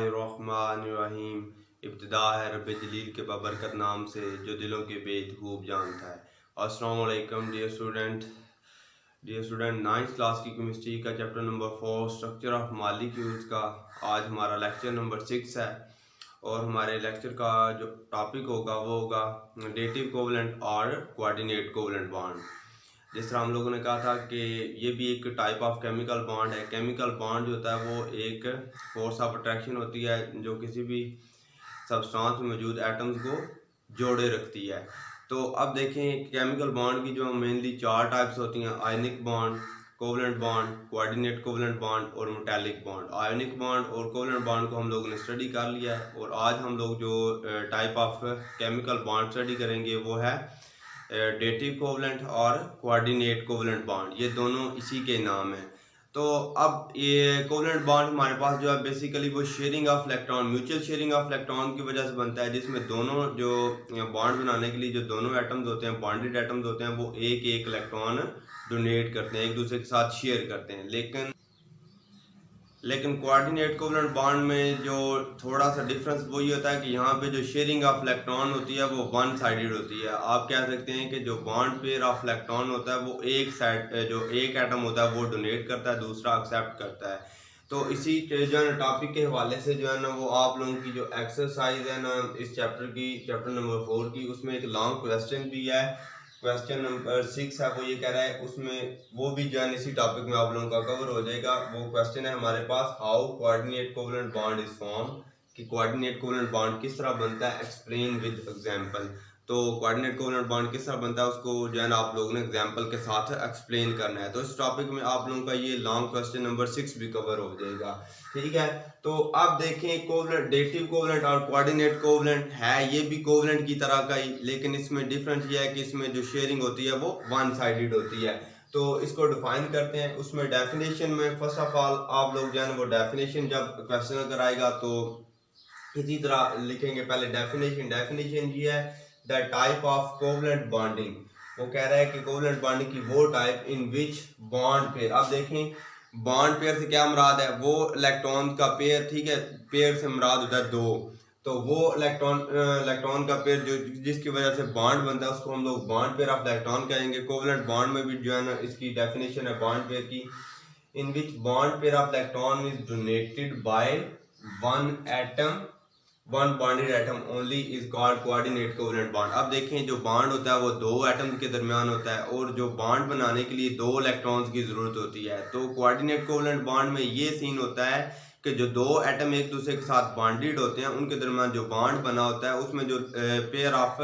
बिस्मिल्लाहिर्रहमानिर्रहीम। इब्तिदा है रब्बे जलील के बाबरकत नाम से जो दिलों के भेद खूब जानता है। अस्सलाम वालेकुम डियर स्टूडेंट, 9th क्लास की केमिस्ट्री का chapter number 4 structure of molecules का आज हमारा लेक्चर नंबर 6 है। और हमारे लेक्चर का जो टॉपिक होगा वो होगा डेटिव कोवलेंट और कोऑर्डिनेट कोवलेंट बॉन्ड। जिस तरह हम लोगों ने कहा था कि ये भी एक टाइप ऑफ केमिकल बॉन्ड है। केमिकल बॉन्ड जो होता है वो एक फोर्स ऑफ अट्रैक्शन होती है जो किसी भी सब्सटेंस में मौजूद एटम्स को जोड़े रखती है। तो अब देखें केमिकल बॉन्ड की जो मेनली 4 टाइप्स होती हैं: ionic bond, covalent bond, coordinate covalent bond और मेटालिक बॉन्ड। आयनिक बॉन्ड और कोवलेंट बॉन्ड को हम लोगों ने स्टडी कर लिया है और आज हम लोग जो type of chemical bond study करेंगे वो है डेटिव कोवलेंट और कोऑर्डिनेट कोवलेंट बॉन्ड। ये दोनों इसी के नाम हैं। तो अब ये कोवलेंट बॉन्ड हमारे पास जो है बेसिकली वो sharing of electron, mutual sharing of electron की वजह से बनता है, जिसमें दोनों जो बॉन्ड बनाने के लिए जो दोनों एटम्स होते हैं, बॉन्डेड एटम्स होते हैं, वो एक एक इलेक्ट्रॉन डोनेट करते हैं, एक दूसरे के साथ शेयर करते हैं। लेकिन कोऑर्डिनेट कोवलेंट बॉन्ड में जो थोड़ा सा डिफरेंस वही होता है कि यहाँ पे जो शेयरिंग ऑफ इलेक्ट्रॉन होती है वो वन साइडेड होती है। आप कह सकते हैं कि जो बॉन्ड पेयर ऑफ इलेक्ट्रॉन होता है वो एक साइड, जो एक एटम होता है वो डोनेट करता है, दूसरा एक्सेप्ट करता है। तो इसी जो है ना टॉपिक के हवाले से जो है ना वो आप लोगों की जो एक्सरसाइज है ना इस चैप्टर नंबर 4 की, उसमें एक लॉन्ग क्वेश्चन भी है। क्वेश्चन नंबर 6 है, वो ये कह रहा है, उसमें वो भी जो है इसी टॉपिक में आप लोगों का कवर हो जाएगा। वो क्वेश्चन है हमारे पास, how coordinate covalent bond is form, कि कोऑर्डिनेट कोवलेंट बॉन्ड किस तरह बनता है, एक्सप्लेन विद एग्जांपल। तो कोऑर्डिनेट कोवलेंट बॉन्ड किस तरह बनता है उसको जो है ना आप लोगों ने एग्जांपल के साथ एक्सप्लेन करना है। तो इस टॉपिक में आप लोगों का ये लॉन्ग क्वेश्चन नंबर 6 भी कवर हो जाएगा। ठीक है, तो अब देखें कोवलेंट, डेटिव कोवलेंट और कोऑर्डिनेट कोवलेंट है ये भी कोवलेंट की तरह का ही, लेकिन इसमें डिफरेंस ये है कि इसमें जो शेयरिंग होती है वो वन साइडेड होती है। तो इसको डिफाइन करते हैं। उसमें डेफिनेशन में फर्स्ट ऑफ ऑल आप लोग जो है वो डेफिनेशन जब क्वेश्चन अगर आएगा तो इसी तरह लिखेंगे। पहले डेफिनेशन ये है, the type of covalent bonding. वो कह रहा है कि कोवलेंट बॉन्डिंग की वो type in which bond pair, अब देखें बॉन्ड पेयर से क्या मुराद है, वो इलेक्ट्रॉन का पेयर, ठीक है, पेयर से मुराद होता है दो। तो वो इलेक्ट्रॉन का पेयर जो जिसकी वजह से बॉन्ड बनता है उसको हम लोग बॉन्ड पेयर ऑफ इलेक्ट्रॉन कहेंगे। कोवलेंट बॉन्ड में भी जो है ना इसकी डेफिनेशन है बॉन्ड पेयर की, in which bond pair of electron is donated by one atom, one bonded atom only is called coordinate covalent bond. अब देखें जो बॉन्ड होता है वो दो एटम के दरमियान होता है और जो बॉन्ड बनाने के लिए दो इलेक्ट्रॉन्स की जरूरत होती है। तो कोऑर्डिनेट कोवलेंट बॉन्ड में ये सीन होता है कि जो दो एटम एक दूसरे के साथ बॉन्डेड होते हैं उनके दरमियान जो बॉन्ड बना होता है उसमें जो पेयर ऑफ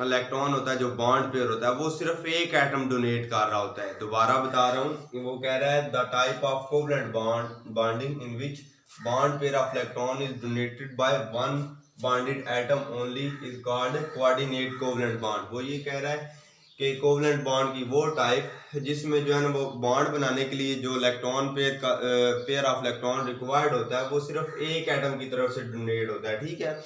इलेक्ट्रॉन होता है, जो बॉन्ड पेयर होता है, वो सिर्फ एक एटम डोनेट कर रहा होता है। दोबारा बता रहा हूँ, वो कह रहा है the type of covalent bonding in which bond pair of electron is donated by one bonded atom only is called coordinate covalent bond। वो ये कह रहा है कि कोवलेंट बॉन्ड की वो टाइप जिसमें जो है ना वो बॉन्ड बनाने के लिए जो electron pair of electron required होता है वो सिर्फ एक एटम की तरफ से डोनेट होता है। ठीक है,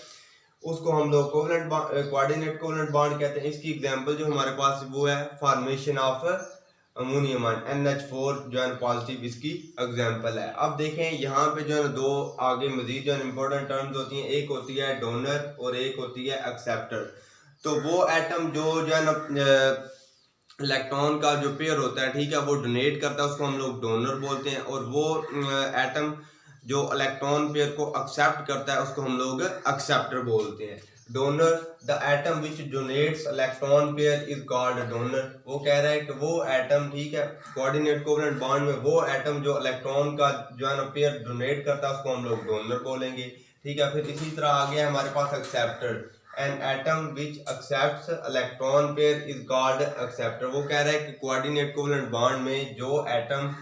उसको हम लोग कोऑर्डिनेट कोवलेंट बॉन्ड कहते हैं। इसकी एग्जांपल जो हमारे पास वो है formation of ammonium ion NH4 जो है पॉजिटिव, इसकी एग्जांपल है। अब देखें यहाँ पे जो है दो आगे मजीद जो है इंपॉर्टेंट टर्म्स होती हैं, एक होती है डोनर और एक होती है एक्सेप्टर। तो वो एटम जो है ना इलेक्ट्रॉन का जो पेयर होता है, ठीक है, वो डोनेट करता है, उसको हम लोग डोनर बोलते हैं। और वो एटम जो इलेक्ट्रॉन पेयर को एक्सेप्ट करता है उसको हम लोग एक्सेप्टर बोलते हैं। Donor, the atom which donates electron pair is called donor. वो कह रहा है कि वो एटम, ठीक है, कोऑर्डिनेट कोवलेंट बॉन्ड में वो एटम जो इलेक्ट्रॉन का जो है ना पेयर डोनेट करता है उसको हम लोग डोनर बोलेंगे। ठीक है, फिर इसी तरह आ गया हमारे पास acceptor, an atom which accepts electron pair is called acceptor. वो कह रहा है कि कोऑर्डिनेट कोवलेंट बॉन्ड में जो एटम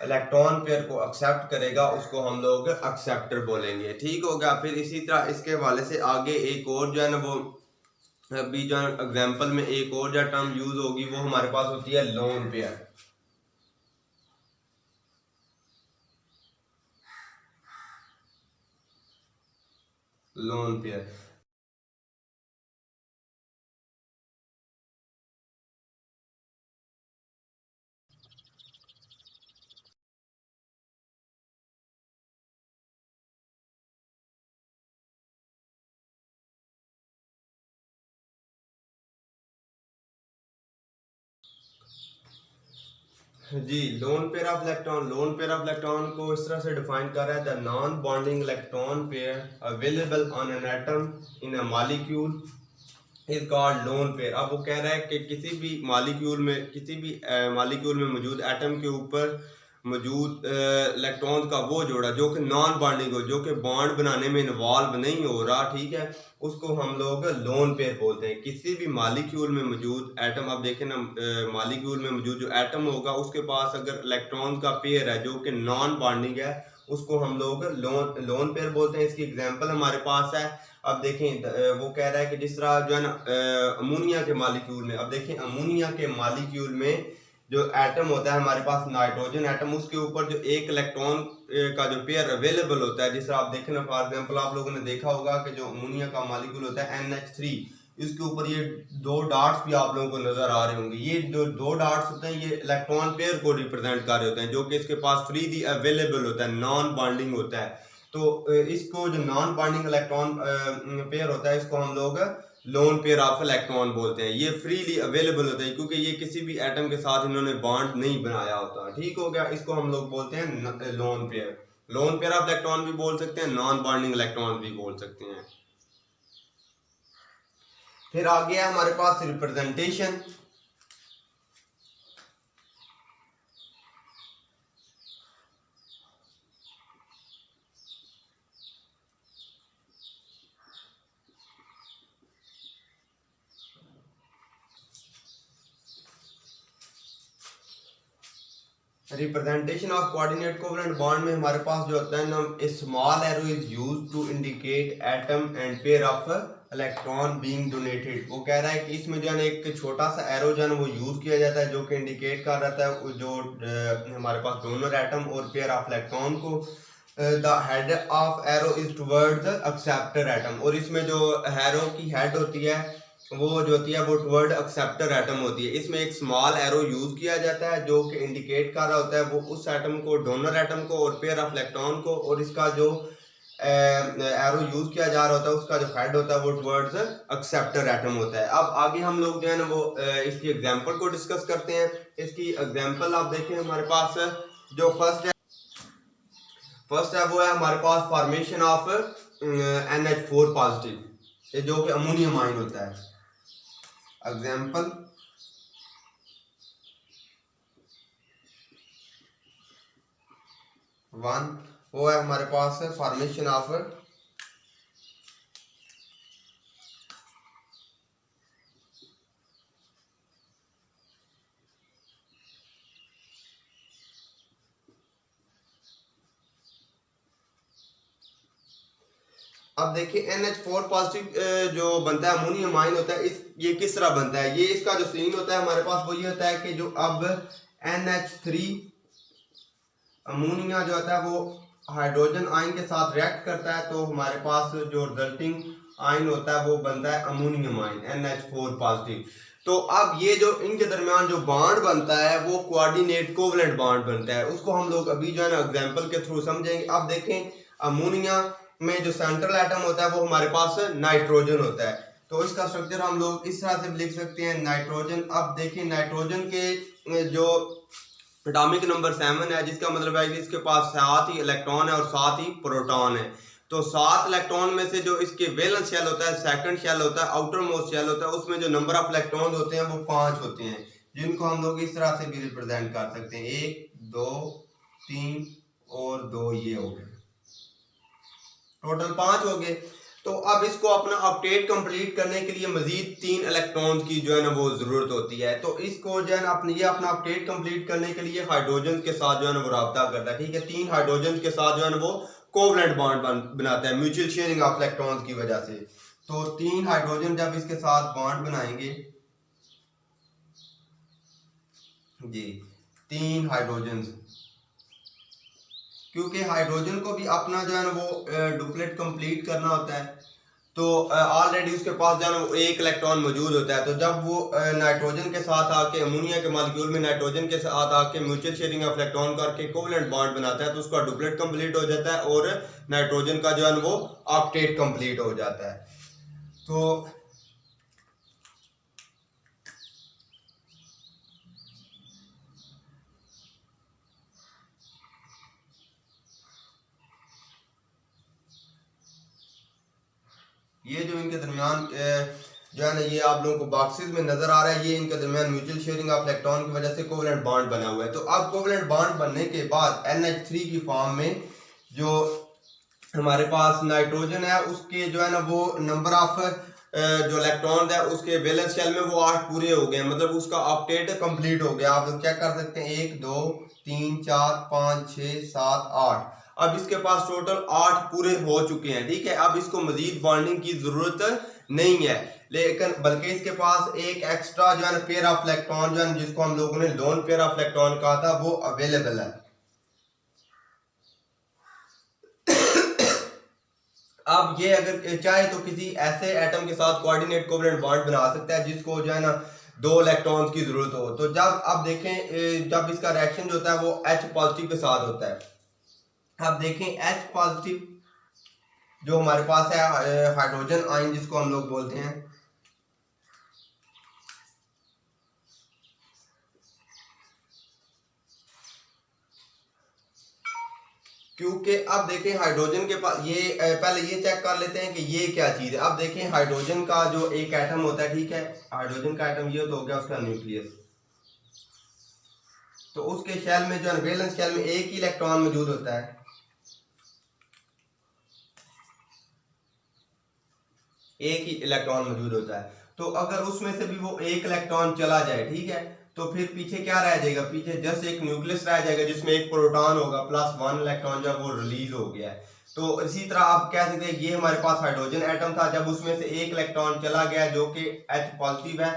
इलेक्ट्रॉन पेयर को एक्सेप्ट करेगा उसको हम लोग एक्सेप्टर बोलेंगे। ठीक हो गया। फिर इसी तरह इसके हवाले से आगे एक और जो है ना वो अभी जो एग्जांपल में एक और जो टर्म यूज होगी वो हमारे पास होती है लोन पेयर। लोन पेयर जी, लोन पेयर ऑफ इलेक्ट्रॉन को इस तरह से डिफाइन कर रहा है, the non bonding electron pair available on an atom in a molecule is called lone pair. अब वो कह रहा है कि किसी भी मॉलिक्यूल में मौजूद एटम के ऊपर मौजूद इलेक्ट्रॉन का वो जोड़ा जो कि नॉन बॉन्डिंग हो, जो कि बॉन्ड बनाने में इन्वॉल्व नहीं हो रहा, ठीक है, उसको हम लोग लोन पेयर बोलते हैं। किसी भी मॉलिक्यूल में मौजूद एटम, अब देखें ना, मॉलिक्यूल में मौजूद जो एटम होगा उसके पास अगर इलेक्ट्रॉन का पेयर है जो कि नॉन बॉन्डिंग है, उसको हम लोग लोन पेयर बोलते हैं। इसकी एग्जांपल हमारे पास है। अब देखें वो कह रहा है कि जिस तरह जो है ना अमोनिया के मॉलिक्यूल में, अब देखें अमोनिया के मॉलिक्यूल में जो एटम होता है हमारे पास नाइट्रोजन एटम, उसके ऊपर जो एक इलेक्ट्रॉन का जो पेयर अवेलेबल होता है, जिस तरह आप देखें ना, फॉर एग्जांपल आप लोगों ने देखा होगा कि जो अमोनिया का मॉलिक्यूल होता है NH3, इसके ऊपर ये दो डॉट्स भी आप लोगों को नजर आ रहे होंगे। ये जो दो डॉट्स होते हैं ये इलेक्ट्रॉन पेयर को रिप्रेजेंट कर रहे होते हैं, जो कि इसके पास फ्रीली अवेलेबल होता है, नॉन बॉन्डिंग होता है। तो इसको जो नॉन बॉन्डिंग इलेक्ट्रॉन पेयर होता है, इसको हम लोग लोन पेयर ऑफ इलेक्ट्रॉन बोलते हैं। ये फ्रीली अवेलेबल होता है क्योंकि ये किसी भी एटम के साथ इन्होंने बॉन्ड नहीं बनाया होता, ठीक हो गया। इसको हम लोग बोलते हैं loan pair. Lone pair of electron भी बोल सकते हैं, नॉन बॉन्डिंग इलेक्ट्रॉन भी बोल सकते हैं। फिर आ गया हमारे पास representation. Representation of coordinate covalent bond में हमारे पास जो होता है ना, a small arrow is used to indicate atom and pair of electron being donated. वो कह रहा है कि इसमें जो है ना एक छोटा सा एरो जो है ना वो यूज किया जाता है, जो कि इंडिकेट कर रहता है जो हमारे पास डोनर एटम और पेयर ऑफ इलेक्ट्रॉन को। The head of arrow is towards acceptor atom, और इसमें जो एरो की हेड होती है वो जो होती है वो टुवर्ड एक्सेप्टर एटम होती है। इसमें एक स्मॉल एरो यूज किया जाता है जो कि इंडिकेट कर रहा होता है वो उस एटम को, डोनर एटम को और पेयर ऑफ इलेक्ट्रॉन को, और इसका जो एरो यूज किया जा रहा होता है उसका जो हेड होता है वो टुवर्ड्स एक्सेप्टर एटम होता है। अब आगे हम लोग जो है ना वो इसकी एग्जांपल को डिस्कस करते हैं। इसकी एग्जांपल आप देखें, हमारे पास जो फर्स्ट है वो है हमारे पास फॉर्मेशन ऑफ NH4 पॉजिटिव, जो कि अमोनियम आयन होता है। एग्जाम्पल, वन वो है हमारे पास फॉर्मेशन ऑफ अब देखिए NH4 पॉजिटिव जो बनता है अमोनियम आयन होता है, ये किस तरह बनता है। ये इसका जो सीन होता है हमारे पास वो ये होता है कि जो अब NH3 अमोनिया जो होता है वो हाइड्रोजन आयन के साथ रिएक्ट करता है, तो हमारे पास जो रिजल्टिंग आयन होता है वो बनता है अमोनियम आयन NH4 पॉजिटिव। तो अब ये जो इनके दरमियान जो बॉन्ड बनता है वो कोऑर्डिनेट कोवेलेंट बॉन्ड बनता है, उसको हम लोग अभी जो है ना एग्जांपल के थ्रू समझेंगे। अब देखें अमोनिया में जो सेंट्रल एटम होता है वो हमारे पास नाइट्रोजन होता है, तो इसका स्ट्रक्चर हम लोग इस तरह से भी लिख सकते हैं, नाइट्रोजन। अब देखिए नाइट्रोजन के जो एटॉमिक नंबर 7 है, जिसका मतलब है कि इसके पास 7 ही इलेक्ट्रॉन है और 7 ही प्रोटॉन है। तो 7 इलेक्ट्रॉन में से जो इसके वैलेंस शेल होता है, सेकंड शेल होता है, आउटर मोस्ट शेल होता है, उसमें जो नंबर ऑफ इलेक्ट्रॉन होते हैं वो 5 होते हैं, जिनको हम लोग इस तरह से भी रिप्रेजेंट कर सकते हैं, 1 2 3 और 2, ये हो गए, टोटल 5 हो गए। तो अब इसको अपना ऑक्टेट कंप्लीट करने के लिए मजीद 3 इलेक्ट्रॉन की जो है ना वो जरूरत होती है। तो इसको जो है ना अपना ऑक्टेट कंप्लीट करने के लिए हाइड्रोजन के साथ जो है ना वो राब्ता करता है, ठीक है। 3 हाइड्रोजन के साथ जो है ना वो कोवेलेंट बॉन्ड बनाता है म्यूचुअल शेयरिंग ऑफ इलेक्ट्रॉन्स की वजह से। तो 3 हाइड्रोजन जब इसके साथ बॉन्ड बनाएंगे जी, 3 हाइड्रोजन, क्योंकि हाइड्रोजन को भी अपना जो है ना वो डुप्लेट कंप्लीट करना होता है, तो ऑलरेडी उसके पास जो है ना वो एक इलेक्ट्रॉन मौजूद होता है। तो जब वो नाइट्रोजन के साथ आके अमोनिया के मॉलिक्यूल में नाइट्रोजन के साथ आके म्यूचुअल शेयरिंग ऑफ इलेक्ट्रॉन करके कोवेलेंट बॉन्ड बनाता है, तो उसका डुप्लेट कंप्लीट हो जाता है और नाइट्रोजन का जो है वो ऑक्टेट कंप्लीट हो जाता है। तो ये जो इनके दरमियान जो है ना ये आप लोगों को बॉक्सेस में नजर आ रहा है, ये इनके दरमियान म्यूचुअल शेयरिंग ऑफ इलेक्ट्रॉन की वजह से कोवेलेंट बॉन्ड बना हुआ है। तो अब कोवेलेंट बॉन्ड बनने के बाद NH3 की फॉर्म में जो हमारे पास नाइट्रोजन है उसके जो है ना वो नंबर ऑफ जो इलेक्ट्रॉन है उसके वैलेंस शेल में वो 8 पूरे हो गए, मतलब उसका ऑक्टेट कंप्लीट हो गया। आप लोग क्या कर सकते हैं 1 2 3 4 5 6 7 8, अब इसके पास टोटल 8 पूरे हो चुके हैं, ठीक है। अब इसको मजीद बॉन्डिंग की जरूरत नहीं है, लेकिन बल्कि इसके पास एक एक्स्ट्रा जो है ना पेयर ऑफ इलेक्ट्रॉन जो है जिसको हम लोगों ने लोन पेयर ऑफ इलेक्ट्रॉन कहा था वो अवेलेबल है। अब ये अगर चाहे तो किसी ऐसे एटम के साथ कोऑर्डिनेट कोवेलेंट बॉन्ड बना सकता है जिसको जो है ना 2 इलेक्ट्रॉन्स की जरूरत हो। तो जब आप देखें जब इसका रिएक्शन जो होता है वो H पॉजिटिव के साथ होता है। अब देखें H पॉजिटिव जो हमारे पास है हाइड्रोजन आयन जिसको हम लोग बोलते हैं, क्योंकि अब देखें हाइड्रोजन के पास ये पहले ये चेक कर लेते हैं कि ये क्या चीज है। अब देखें हाइड्रोजन का जो एक एटम होता है, ठीक है, हाइड्रोजन का एटम ये तो हो गया उसका न्यूक्लियस। तो उसके शेल में जो है वैलेंस शेल में एक ही इलेक्ट्रॉन मौजूद होता है, एक ही इलेक्ट्रॉन मौजूद होता है। तो अगर उसमें से भी वो एक इलेक्ट्रॉन चला जाए, ठीक है, तो फिर पीछे क्या रह जाएगा, पीछे जस्ट एक न्यूक्लियस रह जाएगा जिसमें एक प्रोटॉन होगा प्लस 1 इलेक्ट्रॉन जब वो रिलीज हो गया है। तो इसी तरह आप कह सकते हैं ये हमारे पास हाइड्रोजन एटम था, जब उसमें से एक इलेक्ट्रॉन चला गया जो कि H पॉजिटिव है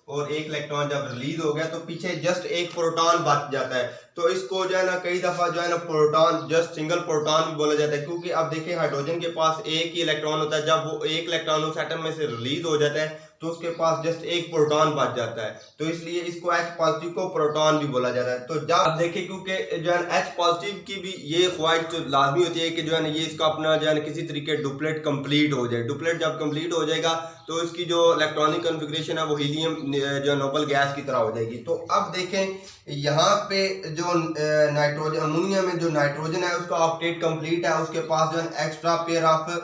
और एक इलेक्ट्रॉन जब रिलीज हो गया तो पीछे जस्ट एक प्रोटॉन बच जाता है। तो इसको जो है ना कई दफा जो है ना प्रोटॉन जस्ट सिंगल प्रोटॉन भी बोला जाता है, क्योंकि अब देखिए हाइड्रोजन के पास एक ही इलेक्ट्रॉन होता है, जब वो एक इलेक्ट्रॉन उस एटम में से रिलीज हो जाता है तो उसके पास जस्ट एक प्रोटॉन बच जाता है, तो इसलिए इसको H पॉजिटिव को प्रोटॉन भी बोला जाता है। तो जब आप देखिए क्योंकि जो है H पॉजिटिव की भी ये ख्वाहिश तो लाजमी होती है कि जो है ना ये इसका अपना जो है ना किसी तरीके डुप्लेट कंप्लीट हो जाए। डुप्लेट जब कंप्लीट हो जाएगा तो इसकी जो इलेक्ट्रॉनिक कॉन्फ़िगरेशन है वो हीलियम जो नोबल गैस की तरह हो जाएगी। तो अब देखें यहाँ पे जो नाइट्रोजन अमोनिया में जो नाइट्रोजन है उसका ऑक्टेट कंप्लीट है, उसके पास जो है एक्स्ट्रा पेयर ऑफ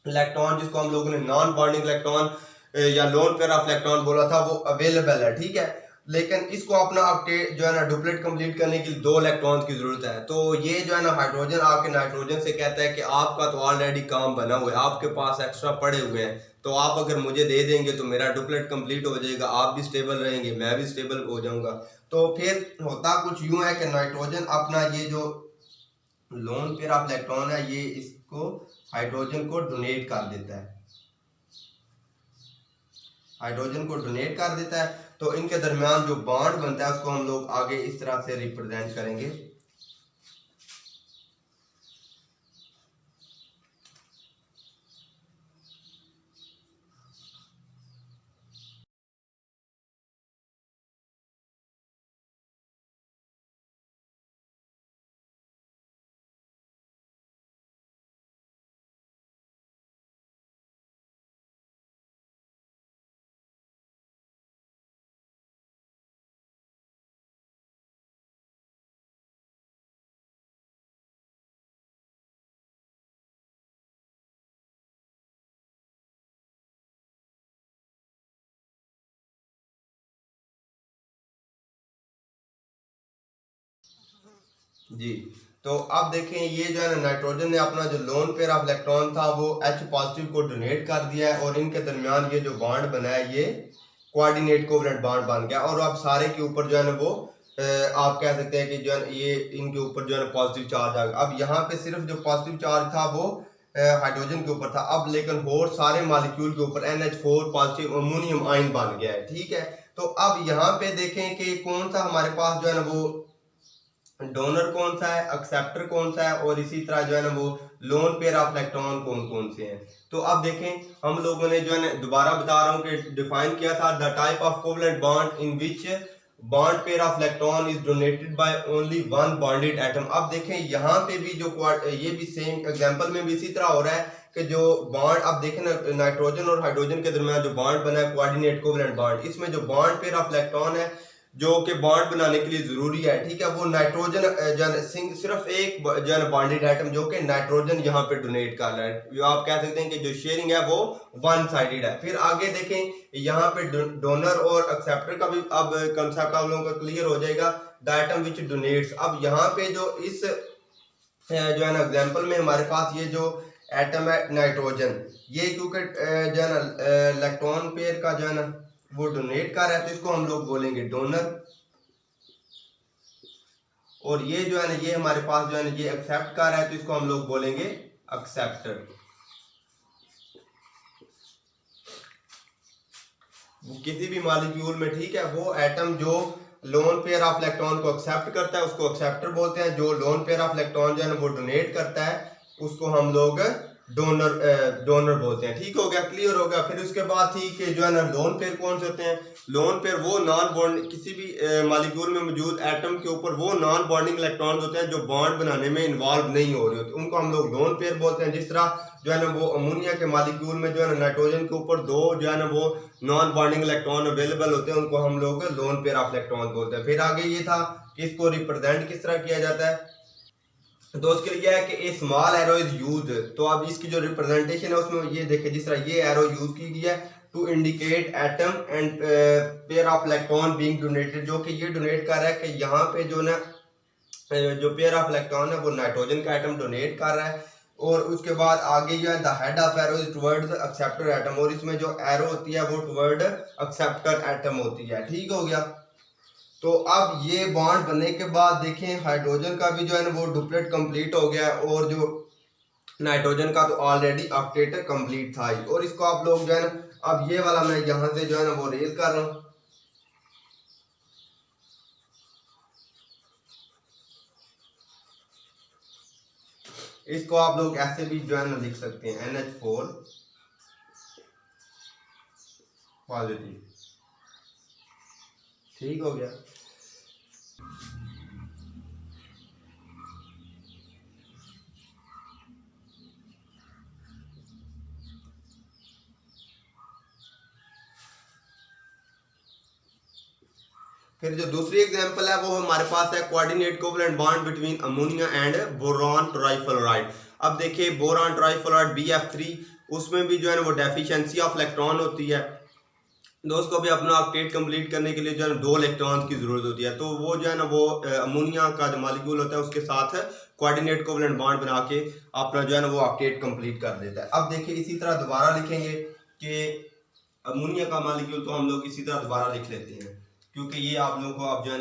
इलेक्ट्रॉन जिसको हम लोगों ने नॉन बॉन्डिंग इलेक्ट्रॉन या लोन पेयर ऑफ इलेक्ट्रॉन बोला था वो अवेलेबल है, ठीक है। लेकिन इसको अपना ऑक्टेट जो है ना डुप्लेट कंप्लीट करने के लिए 2 इलेक्ट्रॉन की जरूरत है। तो ये जो है ना हाइड्रोजन आपके नाइट्रोजन से कहता है कि आपका तो ऑलरेडी काम बना हुआ है, आपके पास एक्स्ट्रा पड़े हुए हैं, तो आप अगर मुझे दे देंगे तो मेरा डुप्लेट कंप्लीट हो जाएगा, आप भी स्टेबल रहेंगे, मैं भी स्टेबल हो जाऊंगा। तो फिर होता कुछ यूं है कि नाइट्रोजन अपना ये जो लोन पेयर ऑफ इलेक्ट्रॉन है ये इसको हाइड्रोजन को डोनेट कर देता है, हाइड्रोजन को डोनेट कर देता है। तो इनके दरमियान जो बॉन्ड बनता है उसको हम लोग आगे इस तरह से रिप्रेजेंट करेंगे। जी, तो अब देखें ये जो है ना नाइट्रोजन ने अपना जो लोन पेयर ऑफ इलेक्ट्रॉन था वो H पॉजिटिव को डोनेट कर दिया है और इनके दरमियान ये जो बॉन्ड बना है ये कोऑर्डिनेट कोवेलेंट बॉन्ड बन गया। और अब सारे के ऊपर जो है ना वो आप कह सकते हैं कि जो है ये इनके ऊपर जो है ना पॉजिटिव चार्ज आ गया। अब यहाँ पे सिर्फ जो पॉजिटिव चार्ज था वो हाइड्रोजन के ऊपर था, अब लेकिन और सारे मॉलिक्यूल के ऊपर NH4 पॉजिटिव अमोनियम आयन बन गया है, ठीक है। तो अब यहाँ पे देखें कि कौन सा हमारे पास जो है ना वो डोनर कौन सा है, एक्सेप्टर कौन सा है, और इसी तरह जो है ना वो लोन पेयर ऑफ इलेक्ट्रॉन कौन कौन से हैं। तो अब देखें हम लोगों ने जो है ना दोबारा बता रहा हूँ कि डिफाइन किया था the type of covalent bond in which bond pair of electron is donated by only one bonded atom. अब देखें यहाँ पे भी जो ये भी सेम एग्जांपल में भी इसी तरह हो रहा है कि जो बॉन्ड अब देखें ना नाइट्रोजन और हाइड्रोजन के दरमियान जो बॉन्ड बना है कोऑर्डिनेट कोवेलेंट बॉन्ड, इसमें जो बॉन्ड पेयर ऑफ इलेक्ट्रॉन है जो कि बॉन्ड बनाने के लिए जरूरी है, ठीक है, वो नाइट्रोजन सिर्फ एक जो है बॉन्डेड एटम जो कि नाइट्रोजन यहाँ पे डोनेट कर रहा है, जो आप कह सकते हैं कि जो शेयरिंग है वो वन साइडेड है। फिर आगे देखें यहाँ पे डोनर और एक्सेप्टर का भी अब कंसेप्ट आप लोगों का क्लियर हो जाएगा। द एटम विच डोनेट्स, अब यहाँ पे जो इस जो है ना एग्जाम्पल में हमारे पास ये जो एटम है नाइट्रोजन, ये क्योंकि जो है ना इलेक्ट्रॉन पेयर का जो है ना वो डोनेट कर रहा है, तो इसको हम लोग बोलेंगे डोनर। और ये जो है ना ये हमारे पास जो है ना ये एक्सेप्ट कर रहा है, तो इसको हम लोग बोलेंगे एक्सेप्टर। वो किसी भी मॉलिक्यूल में, ठीक है, वो एटम जो लोन पेयर ऑफ इलेक्ट्रॉन को एक्सेप्ट करता है उसको एक्सेप्टर बोलते हैं, जो लोन पेयर ऑफ इलेक्ट्रॉन जो है ना वो डोनेट करता है उसको हम लोग डोनर बोलते हैं। ठीक हो गया, क्लियर हो गया। फिर उसके बाद ठीक है जो है ना लोन पेयर कौन से होते हैं? लोन पेयर वो नॉन बॉन्ड, किसी भी मॉलिक्यूल में मौजूद एटम के ऊपर वो नॉन बॉन्डिंग इलेक्ट्रॉन होते हैं जो बॉन्ड बनाने में इन्वॉल्व नहीं हो रहे होते, उनको हम लोग लोन पेयर बोलते हैं। जिस तरह जो है ना वो अमोनिया के मॉलिक्यूल में जो है ना नाइट्रोजन के ऊपर दो जो है ना वो नॉन बॉन्डिंग इलेक्ट्रॉन अवेलेबल होते हैं, उनको हम लोग लोन पेयर ऑफ इलेक्ट्रॉन बोलते हैं। फिर आगे ये था कि इसको रिप्रेजेंट किस तरह किया जाता है, तो उसके लिए है कि ए स्मॉल एरो इज यूज। तो अब इसकी जो रिप्रेजेंटेशन है उसमें ये देखें, जिस तरह ये एरो यूज की गई है to indicate atom and pair of electron being donated, जो कि ये डोनेट कर रहा है कि यहाँ पे जो ना जो पेयर ऑफ इलेक्ट्रॉन है वो नाइट्रोजन का एटम डोनेट कर रहा है। और उसके बाद आगे जो है the head of arrow is towards acceptor atom, और इसमें जो एरो होती है वो टुवर्ड एक्सेप्टर एटम होती है। ठीक हो गया। तो अब ये बॉन्ड बनने के बाद देखें हाइड्रोजन का भी जो है ना वो डुप्लेट कंप्लीट हो गया, और जो नाइट्रोजन का तो ऑलरेडी ऑक्टेट कंप्लीट था ही। और इसको आप लोग जो है ना अब ये वाला मैं यहाँ से जो है ना वो रेज कर रहा हूँ, इसको आप लोग ऐसे भी जो है ना लिख सकते हैं NH4 पॉजिटिव। ठीक हो गया। फिर जो दूसरी एग्जांपल है वो हमारे पास है coordinate covalent bond between ammonia and boron trifluoride. अब देखिए बोरॉन ट्राइफ्लोराइड BF3, उसमें भी जो है ना वो डेफिशिएंसी ऑफ इलेक्ट्रॉन होती है, दोस्त को भी अपना ऑक्टेट कंप्लीट करने के लिए जो है 2 इलेक्ट्रॉन की जरूरत होती है। तो वो जो है ना वो अमोनिया का जो मॉलिक्यूल होता है उसके साथ कोऑर्डिनेट कोवलेंट बॉन्ड बना के अपना जो है ना वो ऑक्टेट कंप्लीट कर देता है। अब देखिए इसी तरह दोबारा लिखेंगे कि अमोनिया का मॉलिक्यूल तो हम लोग इसी तरह दोबारा लिख लेते हैं, क्योंकि ये आप लोगों को अब जो है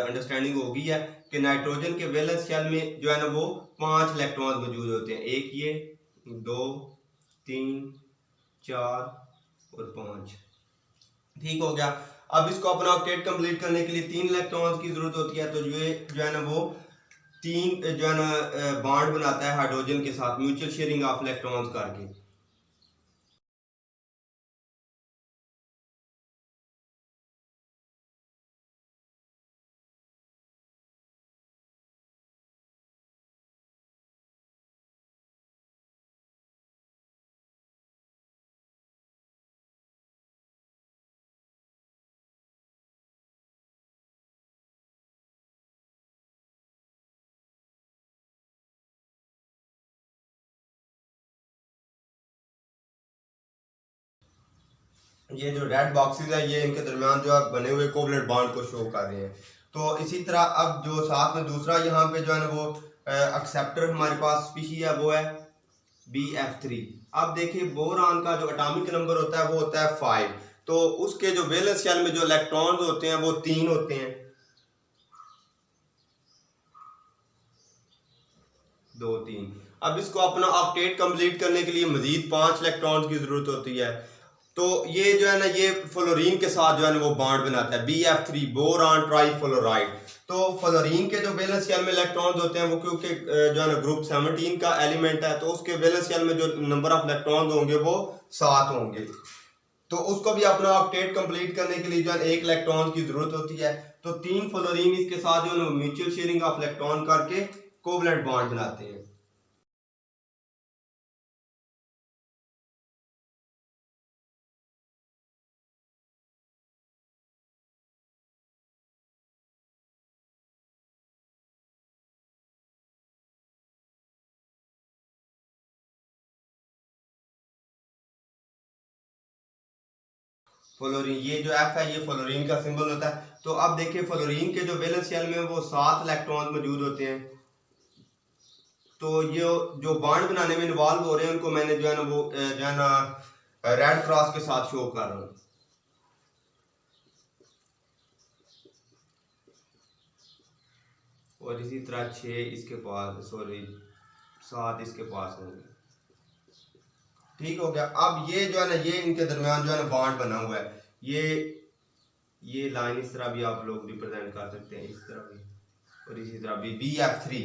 अंडरस्टैंडिंग हो गई है कि नाइट्रोजन के वैलेंस शेल में जो है ना वो 5 इलेक्ट्रॉन मौजूद होते हैं, एक ये, 2, 3, 4 और 5। ठीक हो गया। अब इसको अपना ऑक्टेट कंप्लीट करने के लिए 3 इलेक्ट्रॉन्स की जरूरत होती है, तो ये जो है ना वो 3 जो है ना बॉन्ड बनाता है हाइड्रोजन के साथ म्यूचुअल शेयरिंग ऑफ इलेक्ट्रॉन्स करके। ये जो रेड बॉक्सेस है ये इनके दरमियान जो है बने हुए कोवलेंट बॉन्ड को शो कर रहे हैं। तो इसी तरह अब जो साथ में दूसरा यहाँ पे जो है ना वो एक्सेप्टर हमारे पास स्पीशी है वो है BF3। अब देखिए बोरॉन का जो एटॉमिक नंबर होता है वो होता है 5, तो उसके जो वैलेंस शेल में जो इलेक्ट्रॉन्स होते हैं वो 3 होते हैं, 2, 3। अब इसको अपना ऑक्टेट कंप्लीट करने के लिए मजीद 5 इलेक्ट्रॉन्स की जरूरत होती है। तो ये जो है ना ये फ्लोरीन के साथ जो है ना वो बॉन्ड बनाता है BF3 बोरॉन ट्राइफ्लोराइड। तो फ्लोरीन के जो वैलेंस शेल में इलेक्ट्रॉन्स होते हैं वो क्योंकि जो है ना ग्रुप 17 का एलिमेंट है, तो उसके वैलेंस शेल में जो नंबर ऑफ इलेक्ट्रॉन्स होंगे वो 7 होंगे। तो उसको भी अपना ऑक्टेट कंप्लीट करने के लिए जो है 1 इलेक्ट्रॉन की जरूरत होती है। तो 3 फ्लोरीन इसके साथ जो है म्यूचुअल शेयरिंग ऑफ इलेक्ट्रॉन करके कोवलेंट बॉन्ड बनाते हैं। फ्लोरीन, ये जो F है ये फ्लोरीन का सिंबल होता है। तो अब देखिए फ्लोरीन के जो वैलेंस शेल में वो 7 इलेक्ट्रॉन मौजूद होते हैं। तो ये जो बॉन्ड बनाने में इन्वॉल्व हो रहे हैं उनको मैंने जो है ना वो जो है ना रेड क्रॉस के साथ शो कर रहा हूँ। और इसी तरह 6 इसके पास, सॉरी 7 इसके पास होंगे। ठीक हो गया। अब ये जो है ना ये इनके दरमियान जो है ना बॉन्ड बना हुआ है। ये लाइन इस तरह भी आप लोग रिप्रेजेंट कर सकते हैं, इस तरह भी, और इसी तरह भी BF3।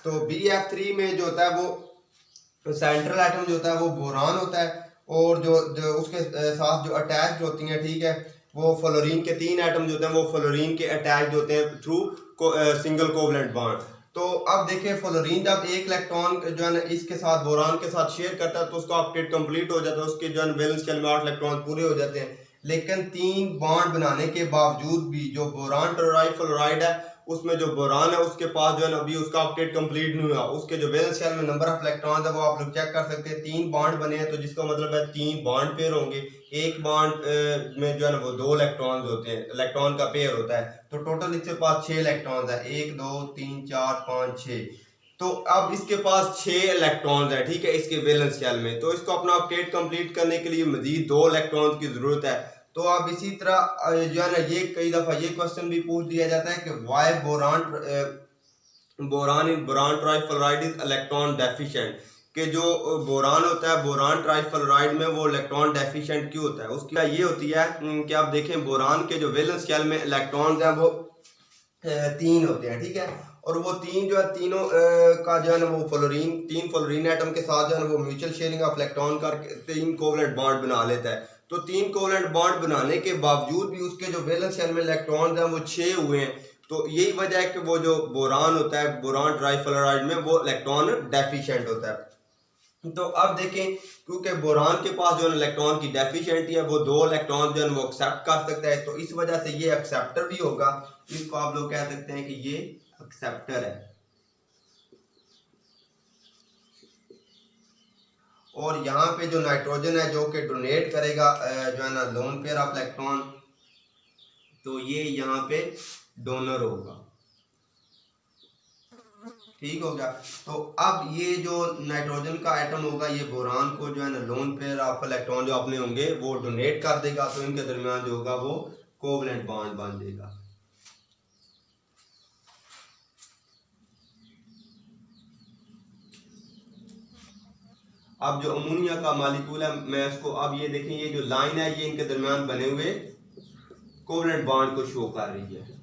तो BF3 में जो होता है वो सेंट्रल एटम जो होता है वो बोरान होता है, और जो उसके साथ जो अटैच होती हैं, ठीक है, वो फ्लोरीन के 3 एटम जो होते हैं वो फ्लोरीन के अटैच होते हैं थ्रू सिंगल कोवलेंट बॉन्ड। तो अब देखिए फ्लोरीन जब एक इलेक्ट्रॉन जो है ना इसके साथ बोरान के साथ शेयर करता है तो उसका ऑक्टेट कंप्लीट हो जाता है, उसके जो है वैलेंस शेल में 8 इलेक्ट्रॉन पूरे हो जाते हैं। लेकिन 3 बॉन्ड बनाने के बावजूद भी जो बोरान टेट्राइड फ्लोराइड है उसमें जो बोरान है उसके पास जो है अभी उसका ऑक्टेट कंप्लीट नहीं हुआ, उसके जो वैलेंस शेल में नंबर ऑफ इलेक्ट्रॉन्स है वो आप लोग चेक कर सकते हैं। 3 बॉन्ड बने हैं तो जिसका मतलब है 3 बॉन्ड पेयर होंगे। एक बॉन्ड में जो है ना वो 2 इलेक्ट्रॉन्स होते हैं, इलेक्ट्रॉन का पेयर होता है। तो टोटल इसके पास 6 इलेक्ट्रॉन्स है, 1 2 3 4 5 6। तो अब इसके पास 6 इलेक्ट्रॉन्स है, ठीक है, इसके वैलेंस शेल में। तो इसको अपना ऑक्टेट कंप्लीट करने के लिए मजीद 2 इलेक्ट्रॉन्स की जरूरत है। तो अब इसी तरह जो है ना ये कई दफा ये क्वेश्चन भी पूछ दिया जाता है कि why boron trifluoride is electron deficient, कि जो बोरान होता है बोरान ट्राइफ्लोराइड में वो इलेक्ट्रॉन डेफिशिएंट क्यों होता है। उसकी ये होती है कि आप देखें बोरान के जो वैलेंस शेल में इलेक्ट्रॉन्स हैं वो 3 होते हैं, ठीक है, और वो 3 जो है तीनों का जो है ना वो तीन फ्लोरीन एटम के साथ जो है ना वो म्यूचुअल शेयरिंग ऑफ इलेक्ट्रॉन करके 3 कोवलेंट बॉन्ड बना लेता है। तो 3 कोवलेंट बॉन्ड बनाने के बावजूद भी उसके जो वैलेंस शेल में इलेक्ट्रॉन्स हैं वो 6 हुए हैं। तो यही वजह है कि वो जो बोरान होता है बोरान ट्राइफ्लोराइड में वो इलेक्ट्रॉन डेफिशिएंट होता है। तो अब देखें क्योंकि बोरान के पास जो है इलेक्ट्रॉन की डेफिशिएंटी है वो 2 इलेक्ट्रॉन जो है वो एक्सेप्ट कर सकता है, तो इस वजह से ये एक्सेप्टर भी होगा। इसको आप लोग कह सकते हैं कि ये एक्सेप्टर है। और यहाँ पे जो नाइट्रोजन है जो कि डोनेट करेगा जो है ना लोन पेयर ऑफ इलेक्ट्रॉन, तो ये यहाँ पे डोनर होगा। ठीक हो गया। तो अब ये जो नाइट्रोजन का एटम होगा ये बोरान को जो है ना लोन पेयर ऑफ इलेक्ट्रॉन जो अपने होंगे वो डोनेट कर देगा, तो इनके दरमियान जो होगा वो कोवलेंट बॉन्ड बन जाएगा। अब जो अमोनिया का मॉलिक्यूल है मैं इसको अब ये देखें, ये जो लाइन है ये इनके दरमियान बने हुए कोवलेंट बॉन्ड को शो कर रही है।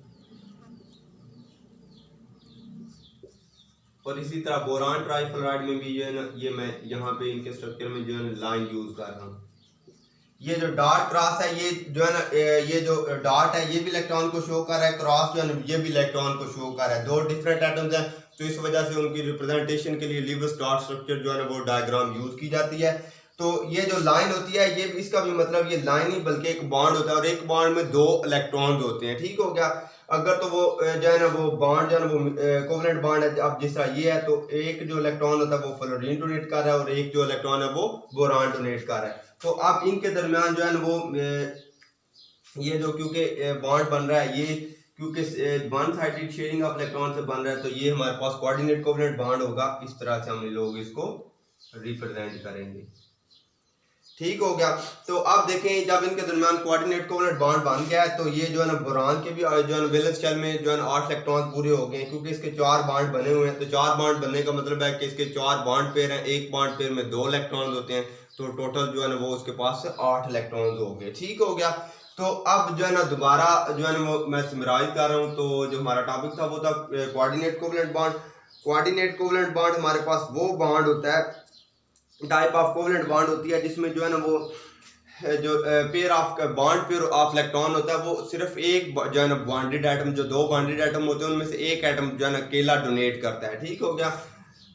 और इसी तरह बोरान ट्राइफ्लोराइड में भी जो है ना ये मैं यहाँ पे इनके स्ट्रक्चर में जो है लाइन यूज कर रहा हूँ। ये जो डार्क क्रॉस है ये जो है ना ये जो डॉट है ये भी इलेक्ट्रॉन को शो कर रहा है, क्रॉस जो है ना ये भी इलेक्ट्रॉन को शो कर रहा है। 2 डिफरेंट एटम्स हैं तो इस वजह से उनकी रिप्रेजेंटेशन के लिए लीविस डॉट स्ट्रक्चर जो है ना वो डायग्राम यूज की जाती है। तो ये जो लाइन होती है ये इसका भी मतलब ये लाइन ही बल्कि एक बॉन्ड होता है, और एक बॉन्ड में 2 इलेक्ट्रॉन्स होते हैं। ठीक हो गया। अगर तो वो जो है ना वो बॉन्ड जो है ना वो कोवलेंट बॉन्ड है, अब जिस तरह ये है तो एक जो इलेक्ट्रॉन होता है वो फ्लोरीन डोनेट कर रहा है और एक जो इलेक्ट्रॉन है वो बोरान डोनेट कर रहा है। तो अब इनके दरमियान जो है ना वो ये जो क्योंकि बॉन्ड बन रहा है ये क्योंकि one sided sharing of electron से बन रहा है, तो ये हमारे पास कोऑर्डिनेट कोवलेंट बॉन्ड होगा। इस तरह से हम लोग इसको रिप्रेजेंट करेंगे। ठीक हो गया। तो अब देखें जब इनके दरमियान कोऑर्डिनेट कोवलेंट बॉन्ड बन गया है तो ये जो है ना बोरान के भी जो है वैलेंस शेल में जो है 8 इलेक्ट्रॉन पूरे हो गए क्योंकि इसके 4 बॉन्ड बने हुए हैं। तो 4 बॉन्ड बनने का मतलब है कि इसके 4 बॉन्ड पेयर हैं, एक बॉन्ड पेयर में 2 इलेक्ट्रॉन होते हैं, तो टोटल जो है ना वो उसके पास 8 इलेक्ट्रॉन हो गए। ठीक हो गया। तो अब जो है ना दोबारा जो है ना वो मैं समराइज कर रहा हूँ। तो जो हमारा टॉपिक था वो था coordinate covalent bond. Coordinate covalent bond हमारे पास वो बॉन्ड होता है, टाइप ऑफ कोवलेंट बॉन्ड होती है जिसमें जो है ना वो जो pair of bond pair of electron होता है वो सिर्फ एक जो है ना बॉन्डेड एटम, जो 2 बॉन्डेड एटम होते हैं उनमें से एक एटम जो है ना अकेला डोनेट करता है। ठीक हो गया।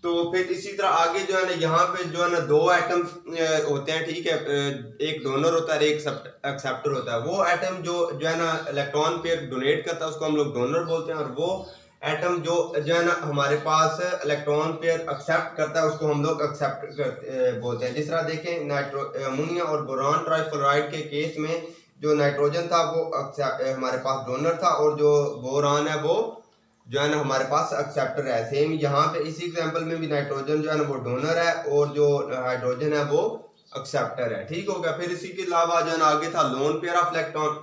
तो फिर इसी तरह आगे जो है ना यहाँ पे जो है ना 2 एटम होते हैं। ठीक है, एक डोनर होता है एक एक्सेप्टर होता है। वो एटम जो है ना इलेक्ट्रॉन पेयर डोनेट करता है उसको हम लोग डोनर बोलते हैं, और वो एटम जो है ना हमारे पास इलेक्ट्रॉन पेयर एक्सेप्ट करता है उसको हम लोग एक्सेप्ट बोलते हैं। जिस तरह देखें अमोनिया और बोरान ट्राइफ्लोराइड के केस में जो नाइट्रोजन था वो हमारे पास डोनर था, और जो बोरान है वो जो है ना हमारे पास एक्सेप्टर है। सेम यहाँ पे इसी एग्जांपल में भी नाइट्रोजन जो है ना वो डोनर है और जो हाइड्रोजन है वो एक्सेप्टर है। ठीक हो गया। फिर इसी के अलावा जो है ना आगे था लोन पेयर ऑफ इलेक्ट्रॉन।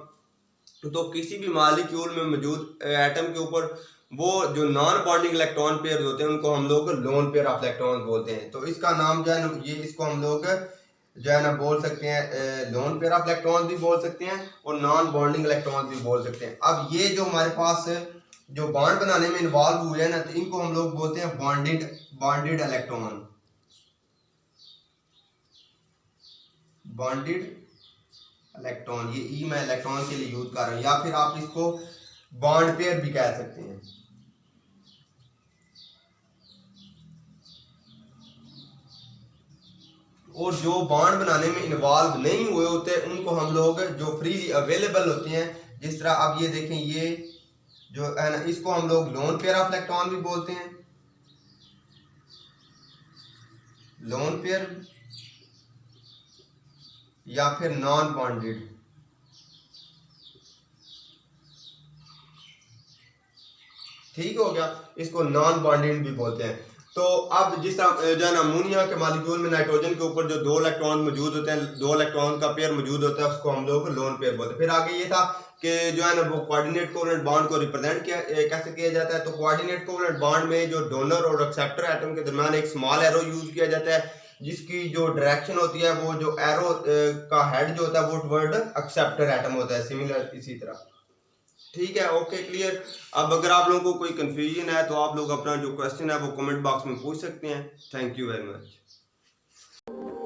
तो किसी भी मॉलिक्यूल में मौजूद एटम के ऊपर वो जो नॉन बॉन्डिंग इलेक्ट्रॉन पेयर होते हैं उनको हम लोग लोन पेयर ऑफ इलेक्ट्रॉन बोलते हैं। तो इसका नाम जो है ना ये इसको हम लोग जो है ना बोल सकते हैं लोन पेयर ऑफ इलेक्ट्रॉन भी बोल सकते हैं और नॉन बॉन्डिंग इलेक्ट्रॉन भी बोल सकते हैं। अब ये जो हमारे पास जो बॉन्ड बनाने में इन्वॉल्व हुए हैं ना, तो इनको हम लोग बोलते हैं बॉन्डेड इलेक्ट्रॉन, बॉन्डेड इलेक्ट्रॉन। ये ई मैं इलेक्ट्रॉन के लिए यूज कर रहा हूँ, या फिर आप इसको बॉन्ड पेयर भी कह सकते हैं। और जो बॉन्ड बनाने में इन्वॉल्व नहीं हुए होते उनको हम लोग जो फ्रीली अवेलेबल होते हैं, जिस तरह आप ये देखें, ये जो है ना इसको हम लोग लोन पेयर ऑफ इलेक्ट्रॉन भी बोलते हैं, लोन पेयर या फिर नॉन बॉन्डेड। ठीक हो गया, इसको नॉन बॉन्डेड भी बोलते हैं। तो अब जिस तरह जो है ना अमोनिया के मॉलिक्यूल में नाइट्रोजन के ऊपर जो 2 इलेक्ट्रॉन मौजूद होते हैं, 2 इलेक्ट्रॉन का पेयर मौजूद होता है, उसको हम लोग लोन पेयर बोलते हैं। फिर आगे ये था कि जो है ना वो कोऑर्डिनेट कोवेलेंट बॉन्ड को रिप्रेजेंट कैसे किया जाता है। तो कोऑर्डिनेट कोवेलेंट बॉन्ड में जो डोनर और एक्सेप्टर एटम के दरमियान एक स्मॉल एरो यूज किया जाता है, जिसकी जो डायरेक्शन होती है वो जो एरो का हेड जो होता है वो टवर्ड एक्सेप्टर एटम होता है, सिमिलर इसी तरह। ठीक है, ओके, क्लियर। अब अगर आप लोगों को कोई कंफ्यूजन है तो आप लोग अपना जो क्वेश्चन है वो कमेंट बॉक्स में पूछ सकते हैं। Thank you very much.